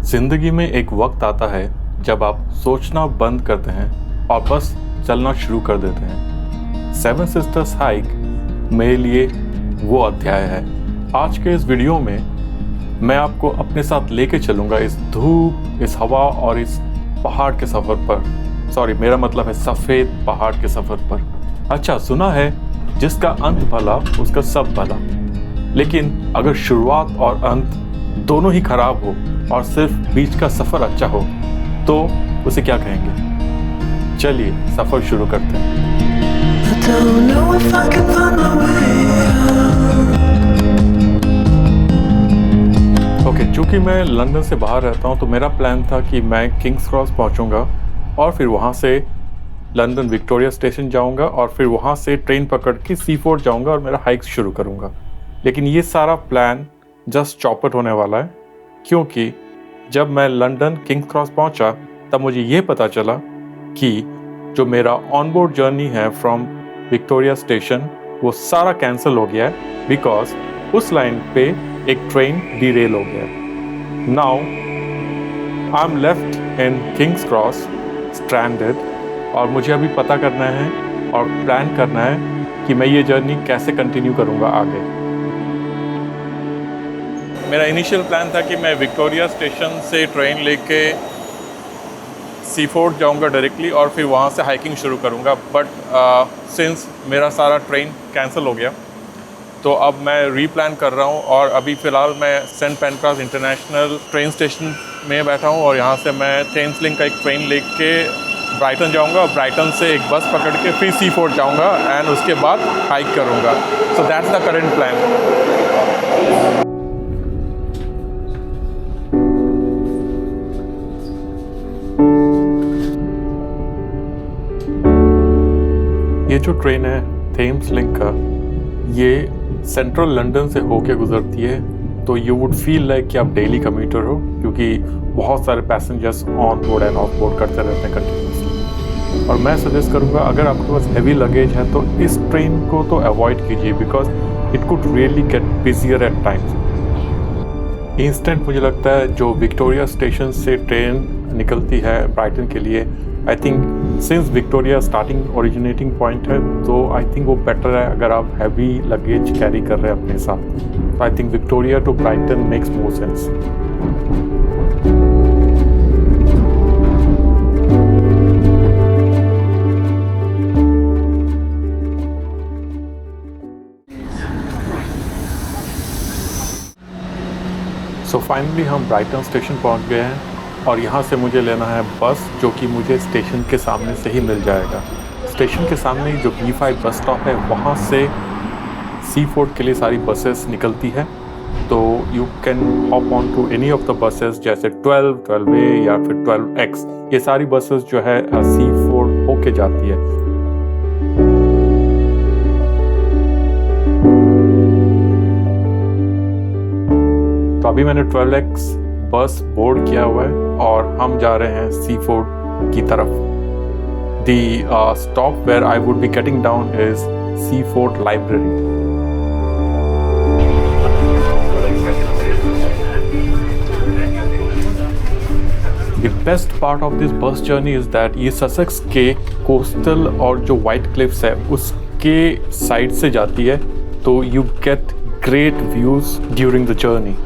जिंदगी में एक वक्त आता है जब आप सोचना बंद करते हैं और बस चलना शुरू कर देते हैं। सेवन सिस्टर्स हाइक मेरे लिए वो अध्याय है। आज के इस वीडियो में मैं आपको अपने साथ लेके चलूँगा इस धूप, इस हवा और इस पहाड़ के सफ़र पर। सॉरी, मेरा मतलब है सफ़ेद पहाड़ के सफ़र पर। अच्छा, सुना है जिसका अंत भला उसका सब भला, लेकिन अगर शुरुआत और अंत दोनों ही खराब हो और सिर्फ बीच का सफ़र अच्छा हो तो उसे क्या कहेंगे? चलिए सफ़र शुरू करते हैं। ओके, चूँकि मैं लंदन से बाहर रहता हूँ तो मेरा प्लान था कि मैं किंग्स क्रॉस पहुँचूँगा और फिर वहाँ से लंदन विक्टोरिया स्टेशन जाऊँगा और फिर वहाँ से ट्रेन पकड़ के सी फोर्ट जाऊँगा और मेरा हाइक शुरू करूँगा। लेकिन ये सारा प्लान जस्ट चौपट होने वाला है, क्योंकि जब मैं लंदन किंग्स क्रॉस पहुंचा तब मुझे ये पता चला कि जो मेरा ऑनबोर्ड जर्नी है फ्रॉम विक्टोरिया स्टेशन वो सारा कैंसिल हो गया है, बिकॉज उस लाइन पे एक ट्रेन डीरेल हो गया है। Now I am left in Kings cross stranded और मुझे अभी पता करना है और प्लान करना है कि मैं ये जर्नी कैसे कंटिन्यू करूँगा आगे। मेरा इनिशियल प्लान था कि मैं विक्टोरिया स्टेशन से ट्रेन लेके सी फोर्ट जाऊँगा डायरेक्टली और फिर वहाँ से हाइकिंग शुरू करूँगा, बट सिंस मेरा सारा ट्रेन कैंसिल हो गया तो अब मैं रीप्लान कर रहा हूँ और अभी फ़िलहाल मैं Saint Pancras international train station में बैठा हूँ और यहाँ से मैं थेम्स लिंक का एक ट्रेन लेके ब्राइटन जाऊँगा और ब्राइटन से एक बस पकड़ के फिर सी फोर्ट जाऊँगा एंड उसके बाद हाइक करूँगा। So that's the current plan. ये जो ट्रेन है थेम्स लिंक का, ये सेंट्रल लंदन से होके गुजरती है, तो यू वुड फील लाइक कि आप डेली कम्यूटर हो, क्योंकि बहुत सारे passengers on board end of board करते रहते हैं कंटिन्यूसली। और मैं सजेस्ट करूँगा अगर आपके पास हैवी लगेज है तो इस ट्रेन को तो अवॉइड कीजिए, because it could really get busier at times. Instant मुझे लगता है जो विक्टोरिया स्टेशन से ट्रेन निकलती है ब्राइटन के लिए, I think since Victoria starting originating point है तो आई थिंक वो बेटर है अगर आप हैवी लगेज कैरी कर रहे हैं अपने साथ। I think Victoria to Brighton makes more sense. So finally हम ब्राइटन स्टेशन पहुंच गए हैं और यहाँ से मुझे लेना है बस, जो कि मुझे स्टेशन के सामने से ही मिल जाएगा। स्टेशन के सामने ही जो B5 बस स्टॉप है वहाँ से सी फोर्ट के लिए सारी बसेस निकलती है, तो you can hop on to any of the buses, जैसे 12, 12A या फिर 12X। ये सारी बसेस जो है सी फोर्ट होके जाती है। तो अभी मैंने 12X बस बोर्ड किया हुआ है और हम जा रहे हैं सी फोर्ट की तरफ। The stop where I would be getting down is Seaford library. The best part of this bus journey is that ये ससेक्स के कोस्टल और जो वाइट क्लिफ्स है उसके साइड से जाती है, तो you get great views during the journey.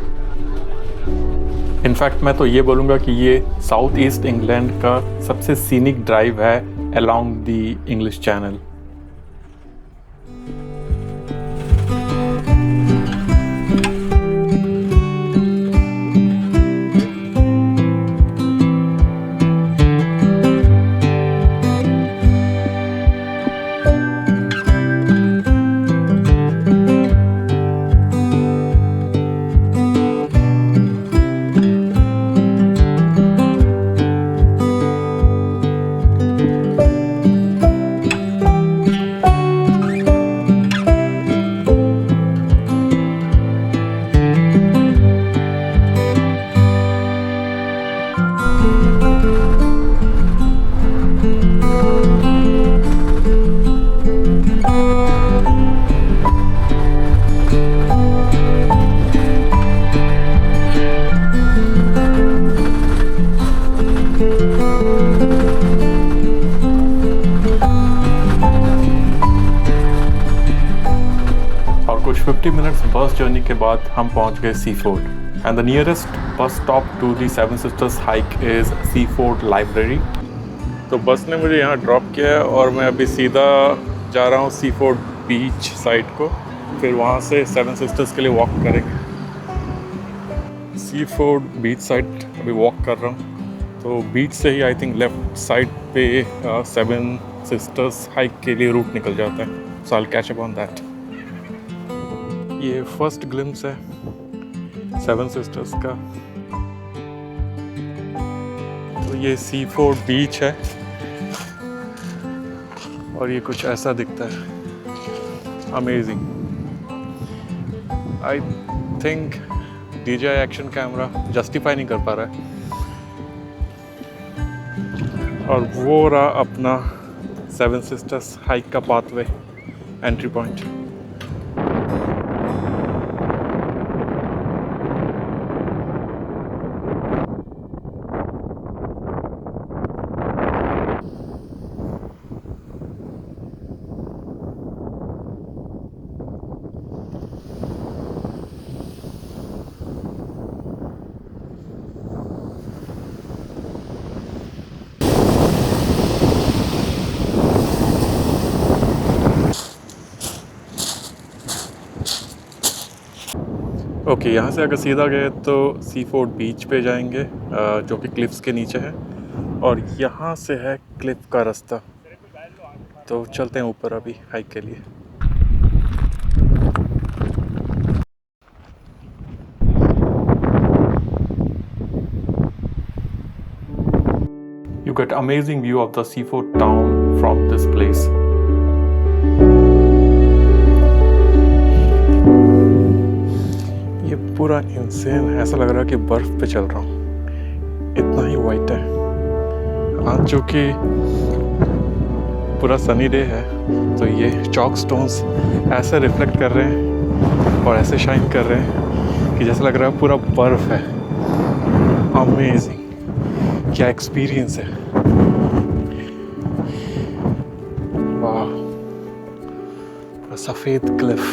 In fact मैं तो ये बोलूँगा कि ये साउथ ईस्ट इंग्लैंड का सबसे सीनिक ड्राइव है अलोंग द इंग्लिश चैनल। कुछ 50 मिनट्स बस जर्नी के बाद हम पहुंच गए Seaford and the nearest bus stop to the Seven Sisters hike is Seaford library. तो बस ने मुझे यहाँ ड्रॉप किया है और मैं अभी सीधा जा रहा हूँ सी फोर्ट बीच साइड को, फिर वहाँ से सेवन सिस्टर्स के लिए वॉक करेंगे। सी फोर्ट बीच साइड अभी वॉक कर रहा हूँ, तो बीच से ही आई थिंक लेफ़्ट साइड पे सेवन सिस्टर्स हाइक के लिए रूट निकल जाता है। So I will catch up on that. ये फर्स्ट ग्लिम्स है सेवन सिस्टर्स का। तो ये सी फोर्ट बीच है और ये कुछ ऐसा दिखता है। Amazing. I think DJI action camera justify नहीं कर पा रहा है। और वो रहा अपना सेवन सिस्टर्स हाइक का पाथवे, एंट्री पॉइंट। ओके, यहाँ से अगर सीधा गए तो सी फोर्ट बीच पे जाएंगे जो कि क्लिफ्स के नीचे है, और यहाँ से है क्लिफ का रास्ता। तो चलते हैं ऊपर अभी हाइक के लिए। You get amazing view of the Seaford town from this place. ये पूरा इंसेन है, ऐसा लग रहा है कि बर्फ पे चल रहा हूँ, इतना ही वाइट है। आज जो कि पूरा सनी डे है, तो ये चॉक स्टोन्स ऐसे रिफ्लेक्ट कर रहे हैं और ऐसे शाइन कर रहे हैं कि जैसा लग रहा है पूरा बर्फ है। अमेजिंग, क्या एक्सपीरियंस है। वाह, सफ़ेद क्लिफ,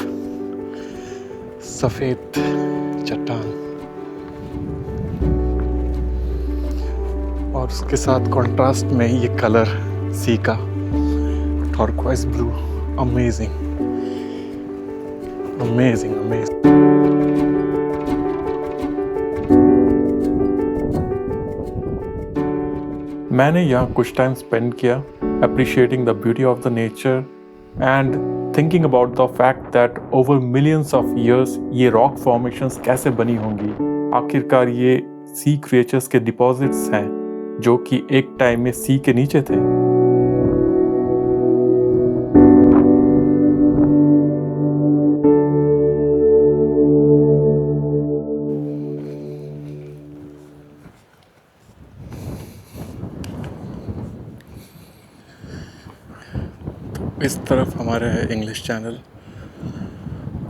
सफ़ेद चट्टान और उसके साथ कॉन्ट्रास्ट में ये कलर सी का turquoise blue. Amazing amazing amazing. मैंने यहाँ कुछ टाइम स्पेंड किया appreciating the beauty of the nature and thinking about the fact that over millions of years ये rock formations कैसे बनी होंगी। आखिरकार ये sea creatures के deposits हैं जो कि एक टाइम में sea के नीचे थे। इस तरफ हमारा है इंग्लिश चैनल,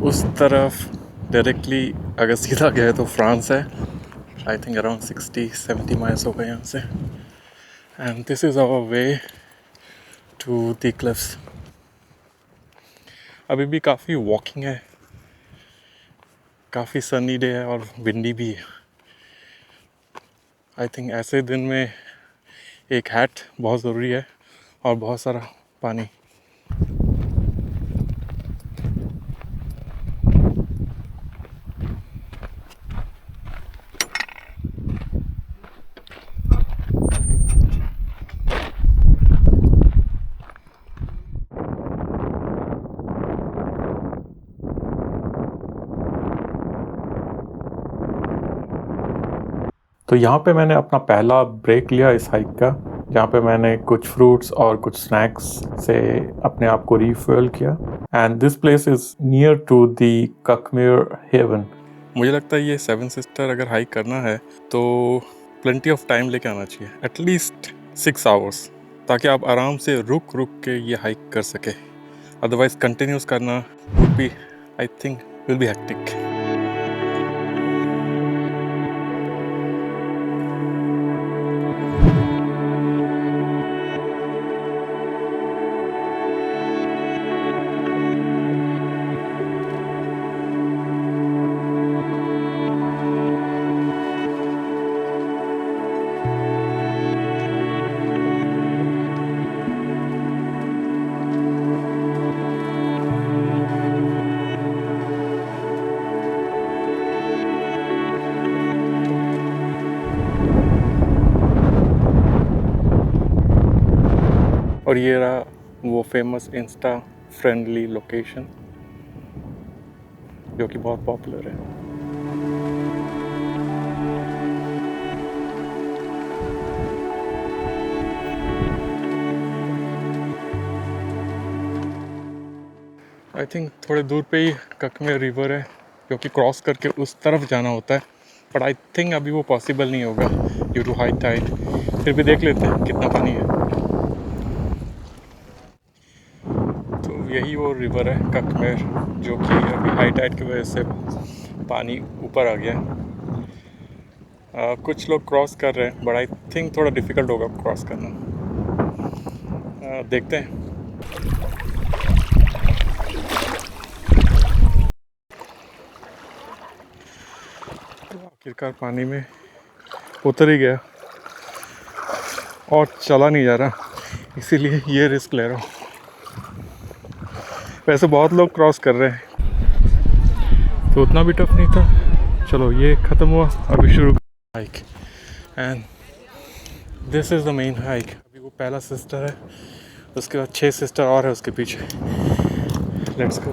उस तरफ डायरेक्टली अगर सीधा गए तो फ्रांस है। आई थिंक अराउंड 60-70 माइल्स होगा यहाँ से। And this is our way to the cliffs. अभी भी काफ़ी वॉकिंग है, काफ़ी सनी डे है और विंडी भी है। आई थिंक ऐसे दिन में एक हैट बहुत ज़रूरी है और बहुत सारा पानी। तो यहाँ पे मैंने अपना पहला ब्रेक लिया इस हाइक का, जहाँ पे मैंने कुछ फ्रूट्स और कुछ स्नैक्स से अपने आप को रिफ्यूल किया। And this place is near to the Cuckmere Haven. मुझे लगता है ये सेवन सिस्टर अगर हाइक करना है तो प्लेंटी ऑफ टाइम लेके आना चाहिए, एटलीस्ट 6 आवर्स, ताकि आप आराम से रुक रुक के ये हाइक कर सके। अदरवाइज कंटिन्यूस करना would be, I think will be hectic. और ये रहा वो फेमस इंस्टा फ्रेंडली लोकेशन जो कि बहुत पॉपुलर है। आई थिंक थोड़े दूर पे ही ककमेर रिवर है जो कि क्रॉस करके उस तरफ जाना होता है, बट आई थिंक अभी वो पॉसिबल नहीं होगा ड्यू टू हाई टाइड। फिर भी देख लेते हैं कितना पानी है। तो यही वो रिवर है ककमेर जो कि अभी हाई टाइड की वजह से पानी ऊपर आ गया है। कुछ लोग क्रॉस कर रहे हैं बट आई थिंक थोड़ा डिफ़िकल्ट होगा क्रॉस करना। देखते हैं। तो आखिरकार पानी में उतर ही गया और चला नहीं जा रहा, इसीलिए ये रिस्क ले रहा हूँ। वैसे बहुत लोग क्रॉस कर रहे हैं तो उतना भी टफ नहीं था। चलो ये ख़त्म हुआ, अभी शुरू hike and this is the main hike. अभी वो पहला सिस्टर है, उसके बाद 6 सिस्टर और है उसके पीछे। Let's go.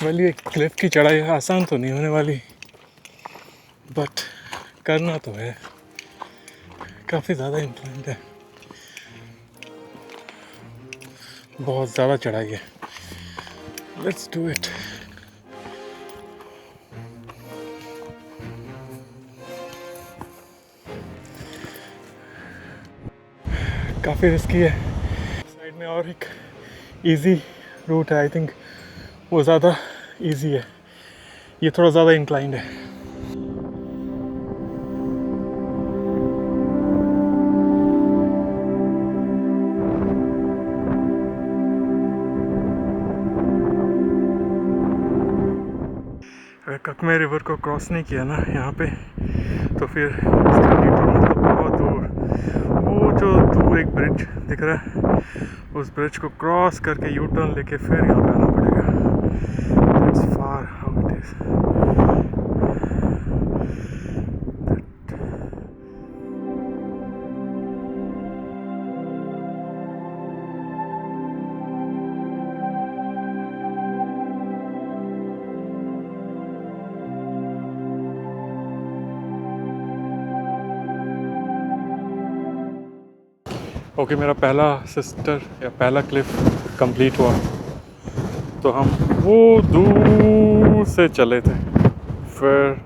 वेल ये क्लिफ की चढ़ाई आसान तो नहीं होने वाली, बट करना तो है। काफ़ी ज़्यादा इंक्लाइंड है, बहुत ज़्यादा चढ़ाई है। Let's do it. काफ़ी रिस्की है। साइड में और एक इजी रूट है, आई थिंक वो ज़्यादा इजी है, ये थोड़ा ज़्यादा इंक्लाइंड है। अगर ककमेर रिवर को क्रॉस नहीं किया ना यहाँ पे, तो फिर इसका न्यूट्रल मतलब बहुत दूर, वो जो दूर एक ब्रिज दिख रहा है, उस ब्रिज को क्रॉस करके यू टर्न लेके फिर यहाँ पे आना पड़ेगा। That's far how it is. Okay, मेरा पहला सिस्टर या पहला क्लिफ कंप्लीट हुआ। तो हम वो दूर से चले थे, फिर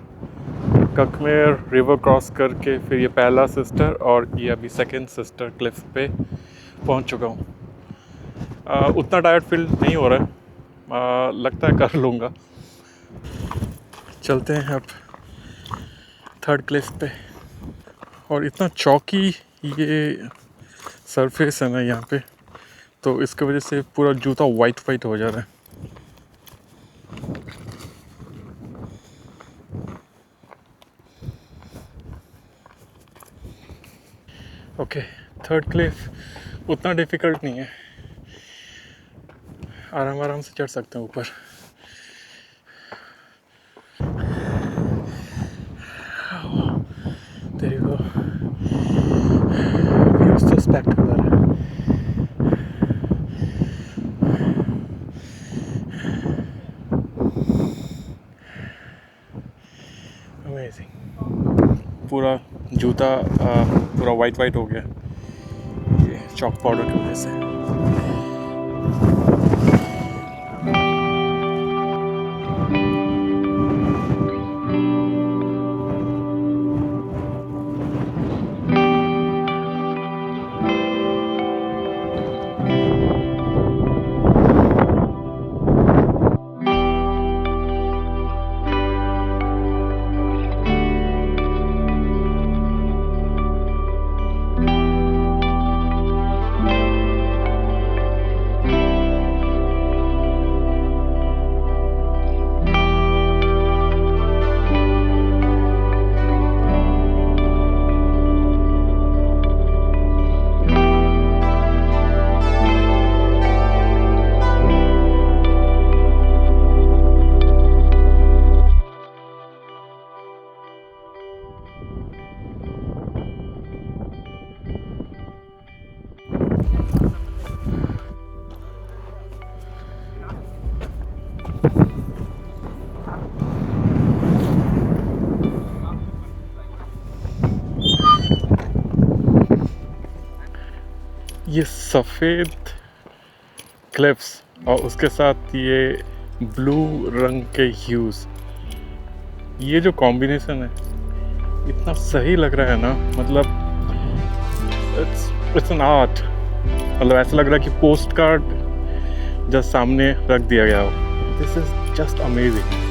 ककमेर रिवर क्रॉस करके फिर ये पहला सिस्टर और ये अभी सेकंड सिस्टर क्लिफ पे पहुंच चुका हूँ। उतना टायर्ड फील नहीं हो रहा है, लगता है कर लूँगा। चलते हैं अब थर्ड क्लिफ पे। और इतना चौकी ये सरफेस है ना यहाँ पे, तो इसकी वजह से पूरा जूता वाइट हो जा रहा है। ओके, थर्ड क्लिफ उतना डिफ़िकल्ट नहीं है, आराम से चढ़ सकते हैं ऊपर। There you go. Views so spectacular. Amazing. पूरा जूता पूरा वाइट हो गया ये चॉक पाउडर की वजह से। ये सफ़ेद क्लिप्स और उसके साथ ये ब्लू रंग के ह्यूज़, ये जो कॉम्बिनेशन है इतना सही लग रहा है ना, मतलब इट्स एन आर्ट। मतलब ऐसा लग रहा है कि पोस्ट कार्ड जस्ट सामने रख दिया गया हो। This is just amazing.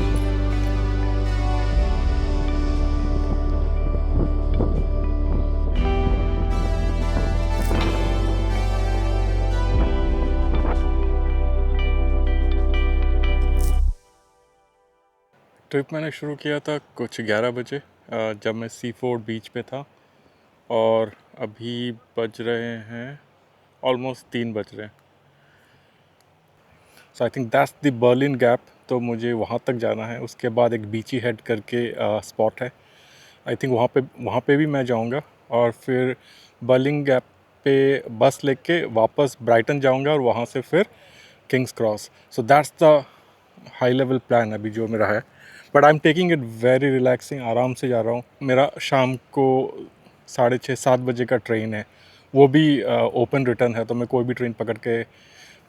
Trip मैंने शुरू किया था कुछ 11 बजे, जब मैं सी फोर्ड बीच पे था, और अभी बज रहे हैं ऑलमोस्ट 3 बज रहे हैं। So I think that's the Birling Gap. तो मुझे वहाँ तक जाना है। उसके बाद एक बीची हेड करके स्पॉट है, आई थिंक वहाँ पे भी मैं जाऊँगा, और फिर बर्लिन गैप पे बस लेके वापस ब्राइटन जाऊँगा और वहाँ से फिर Kings cross. So that's the high level plan अभी जो मेरा है। But I am taking it very relaxing, आराम से जा रहा हूँ। मेरा शाम को 6:30-7 बजे का ट्रेन है, वो भी ओपन रिटर्न है, तो मैं कोई भी ट्रेन पकड़ के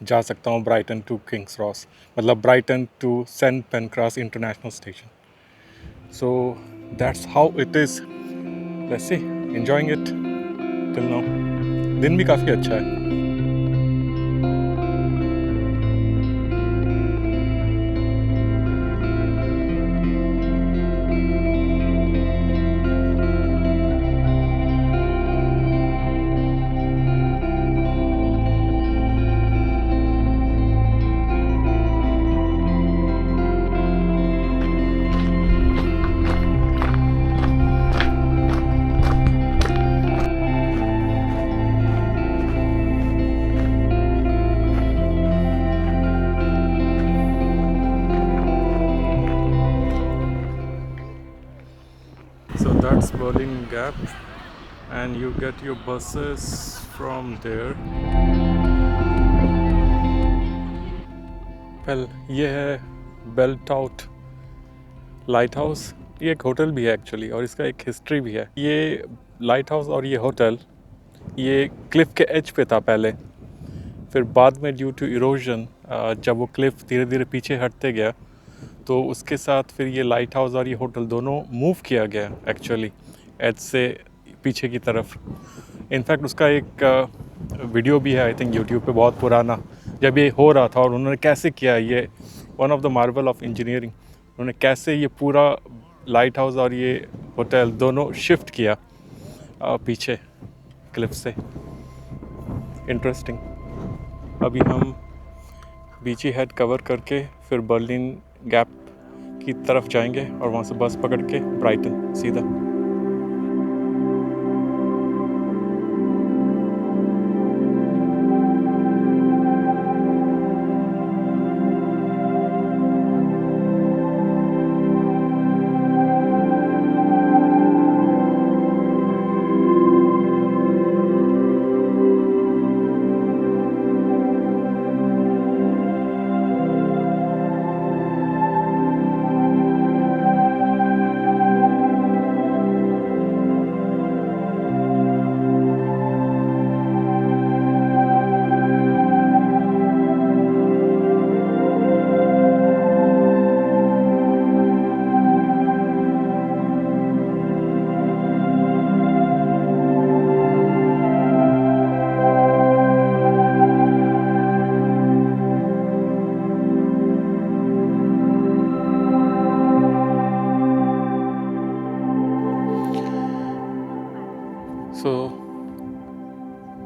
जा सकता हूँ ब्राइटन टू किंग्स क्रॉस, मतलब Brighton to Saint Pancras international station. So that's how it is. Let's see, enjoying it till now. दिन भी काफ़ी अच्छा है। So that's Berlin Gap, and you get your buses from there. Well, ये है belt out light house. ये एक hotel भी है एक्चुअली, और इसका एक हिस्ट्री भी है। ये लाइट हाउस और ये होटल ये क्लिफ के एज पे था पहले, फिर बाद में ड्यू टू इरोजन जब वो क्लिफ धीरे धीरे पीछे हटते गया, तो उसके साथ फिर ये लाइट हाउस और ये होटल दोनों मूव किया गया एक्चुअली एज से पीछे की तरफ। इनफैक्ट उसका एक वीडियो भी है, आई थिंक यूट्यूब पे, बहुत पुराना, जब ये हो रहा था और उन्होंने कैसे किया। ये one of the Marvel of engineering, उन्होंने कैसे ये पूरा लाइट हाउस और ये होटल दोनों शिफ्ट किया पीछे क्लिफ से। इंटरेस्टिंग। अभी हम बीची हेड कवर करके फिर बर्लिन गैप की तरफ जाएंगे और वहाँ से बस पकड़ के ब्राइटन सीधा।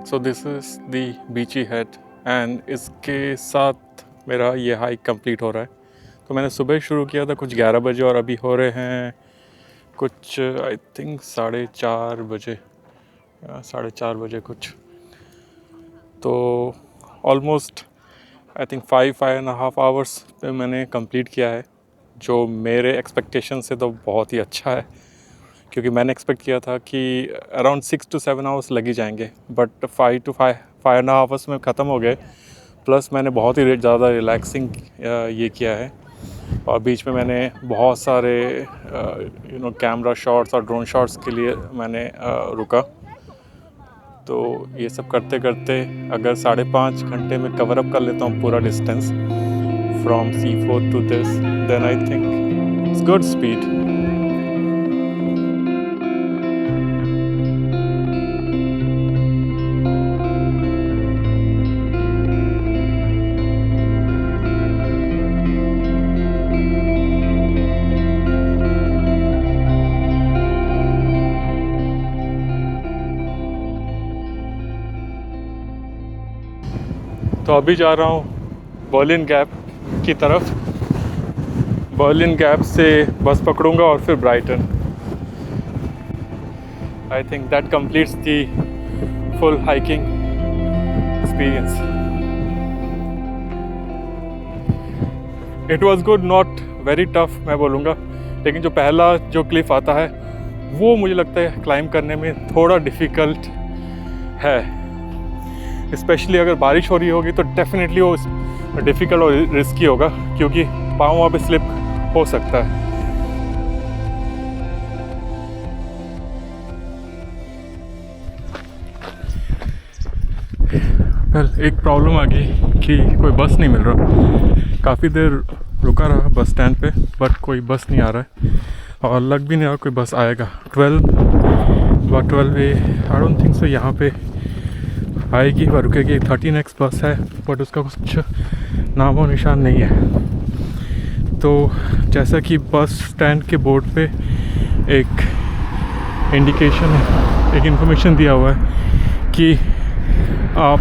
सो दिस इज़ दी बीची हेड, एंड इसके साथ मेरा ये हाइक कंप्लीट हो रहा है। तो मैंने सुबह शुरू किया था कुछ 11 बजे, और अभी हो रहे हैं कुछ आई थिंक 4:30 बजे, 4:30 कुछ। तो ऑलमोस्ट आई थिंक 5.5 आवर्स पे मैंने कंप्लीट किया है, जो मेरे एक्सपेक्टेशन से तो बहुत ही अच्छा है, क्योंकि मैंने एक्सपेक्ट किया था कि अराउंड 6 to 7 आवर्स लग ही जाएंगे, बट 5.5 आवर्स में ख़त्म हो गए। प्लस मैंने बहुत ही ज़्यादा रिलैक्सिंग ये किया है, और बीच में मैंने बहुत सारे कैमरा शॉट्स और ड्रोन शॉट्स के लिए मैंने रुका। तो ये सब करते करते अगर 5.5 घंटे में कवर अप कर लेता हूँ पूरा distance from C4 to this, then I think it's good speed. तो अभी जा रहा हूँ बर्लिन गैप की तरफ। बर्लिन गैप से बस पकड़ूंगा और फिर Brighton. I think that completes the full hiking experience. It was good, not very tough मैं बोलूँगा, लेकिन जो पहला जो क्लिफ आता है वो मुझे लगता है क्लाइंब करने में थोड़ा डिफ़िकल्ट है। स्पेशली अगर बारिश हो रही होगी तो डेफिनेटली वो डिफ़िकल्ट और रिस्की होगा, क्योंकि पाँव वहाँ पे स्लिप हो सकता है। एक प्रॉब्लम आ गई कि कोई बस नहीं मिल रहा। काफ़ी देर रुका रहा बस स्टैंड पे, बट कोई बस नहीं आ रहा है और लग भी नहीं रहा कोई बस आएगा। 12 आई डोंट थिंक सो यहाँ पे आएगी व रुकेगी। 13X बस है, बट उसका कुछ नामो निशान नहीं है। तो जैसा कि बस स्टैंड के बोर्ड पे एक इंडिकेशन है, एक इन्फॉर्मेशन दिया हुआ है कि आप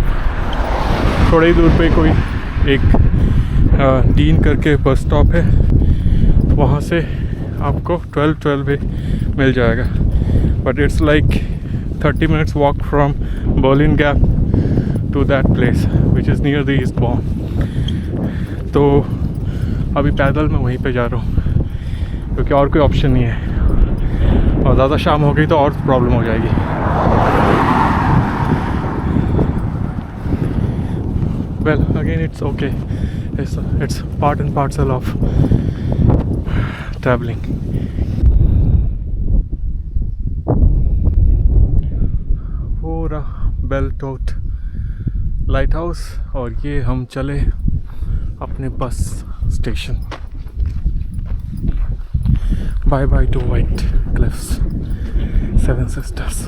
थोड़ी ही दूर पे कोई एक डीन करके बस स्टॉप है, वहाँ से आपको 12 पे मिल जाएगा। But it's like 30 minutes walk from Berlin Gap to that place which is near the Eastbourne। तो अभी पैदल मैं वहीं पे जा रहा हूँ क्योंकि और कोई ऑप्शन नहीं है, और ज़्यादा शाम हो गई तो और प्रॉब्लम हो जाएगी। Well, again it's okay, it's part and parcel of traveling। Belle Tout lighthouse, और ये हम चले अपने bus station. Bye bye to White Cliffs, 7 sisters.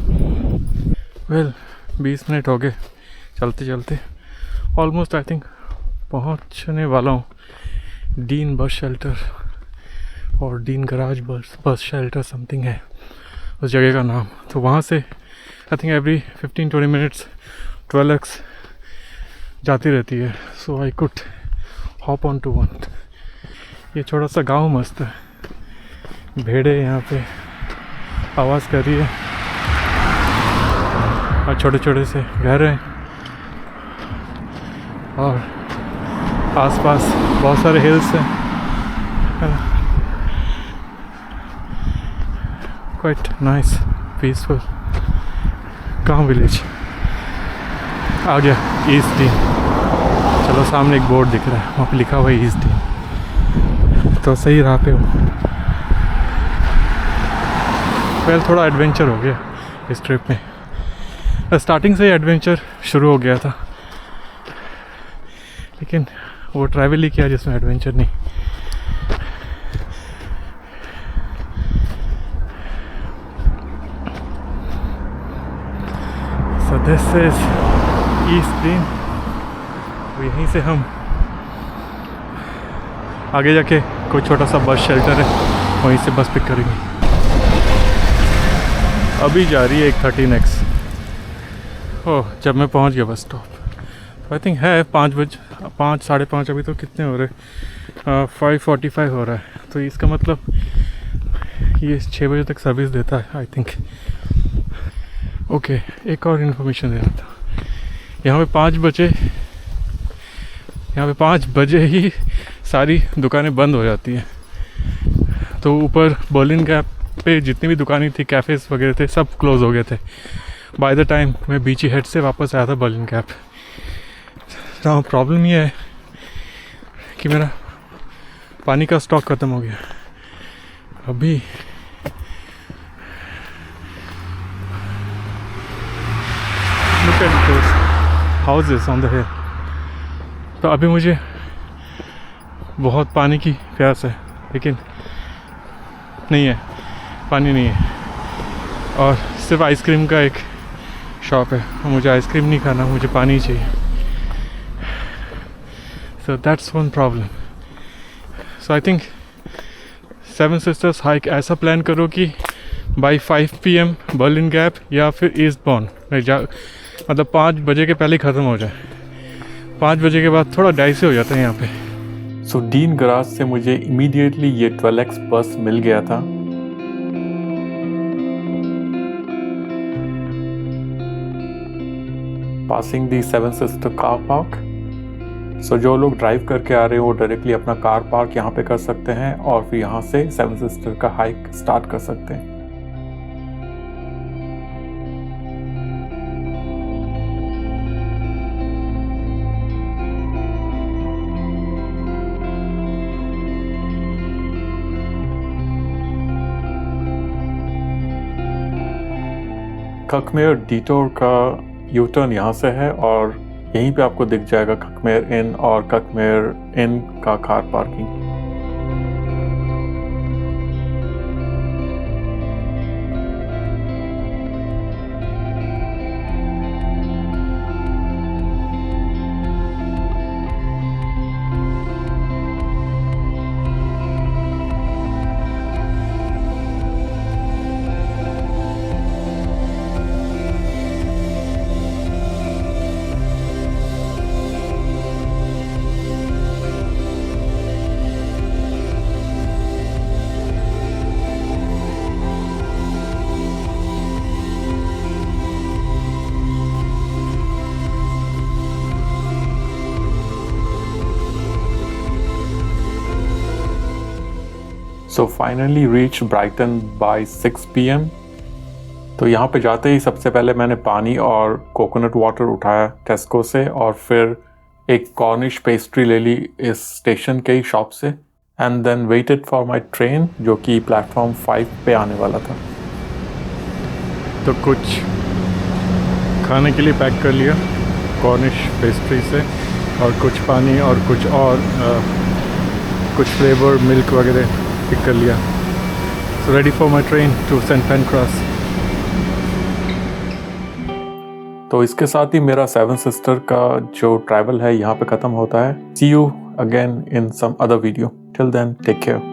Well 20 minute हो गए चलते चलते, ऑलमोस्ट आई थिंक पहुंचने वाला हूँ डीन बस शेल्टर, और dean garage bus shelter something है उस जगह का नाम। तो वहाँ से I think every 15-20 minutes 12X जाती रहती है, so I could hop on to one. ये छोटा सा गांव मस्त है, भेड़े यहाँ पे आवाज़ कर रही है और छोटे छोटे से घर हैं, और आसपास बहुत सारे हिल्स हैं। Quite nice, peaceful calm village. आ गया ईस्ट डीन। चलो सामने एक बोर्ड दिख रहा है, वहाँ पे लिखा हुआ है ईस्ट डीन, तो सही राह पे हूँ। वेल थोड़ा एडवेंचर हो गया इस ट्रिप में। स्टार्टिंग से ही एडवेंचर शुरू हो गया था, लेकिन वो ट्रैवल ही किया जिसमें एडवेंचर नहीं। So this is East Dean। यहीं से हम आगे जाके कोई छोटा सा बस शेल्टर है, वहीं से बस पिक करेंगे। अभी जा रही है एक 13X। ओह, जब मैं पहुंच गया बस स्टॉप। आई थिंक है 5 साढ़े 5। अभी तो कितने हो रहे 5:45 हो रहा है, तो इसका मतलब ये 6 बजे तक सर्विस देता है आई थिंक। ओके, एक और इन्फॉर्मेशन दे रहा था। यहाँ पे 5 बजे ही सारी दुकानें बंद हो जाती हैं। तो ऊपर बर्लिन गैप पे जितनी भी दुकानें थी, कैफ़ेज़ वगैरह थे, सब क्लोज़ हो गए थे बाय द टाइम मैं बीची हेड से वापस आया था बर्लिन गैप। तो प्रॉब्लम ये है कि मेरा पानी का स्टॉक ख़त्म हो गया। अभी houses on the hill. तो अभी मुझे बहुत पानी की प्यास है, लेकिन नहीं है, पानी नहीं है, और सिर्फ आइसक्रीम का एक शॉप है। मुझे आइसक्रीम नहीं खाना, मुझे पानी चाहिए। So that's one problem. So I think seven Sisters hike ऐसा प्लान करो कि बाई 5 PM बर्लिन गैप या फिर ईस्टबॉर्न मतलब 5 बजे के पहले ख़त्म हो जाए। 5 बजे के बाद थोड़ा डाइसी हो जाता है यहाँ पे। सो डीन गराज से मुझे इमीडिएटली ये 12X बस मिल गया था। Passing the Seven Sister car park. So जो लोग ड्राइव करके आ रहे हैं वो डायरेक्टली अपना कार पार्क यहाँ पे कर सकते हैं और फिर यहाँ से सेवन सिस्टर का हाइक स्टार्ट कर सकते हैं। खकमेर डिटोर का यू टर्न यहाँ से है और यहीं पे आपको दिख जाएगा खकमेर इन और खकमेर इन का car parking. So finally reach Brighton by 6 PM। तो यहाँ पे जाते ही सबसे पहले मैंने पानी और कोकोनट वाटर उठाया टेस्को से और फिर एक कॉर्निश पेस्ट्री ले ली इस स्टेशन के ही शॉप से and then waited for my train जो कि प्लेटफॉर्म 5 पे आने वाला था। तो कुछ खाने के लिए पैक कर लिया कॉर्निश पेस्ट्री से और कुछ पानी और कुछ फ्लेवर मिल्क वगैरह पिक कर लिया। So ready for my train to Saint Pancras. तो इसके साथ ही मेरा सेवन सिस्टर का जो ट्रैवल है यहाँ पे ख़त्म होता है। See you again in some other video. Till then take care.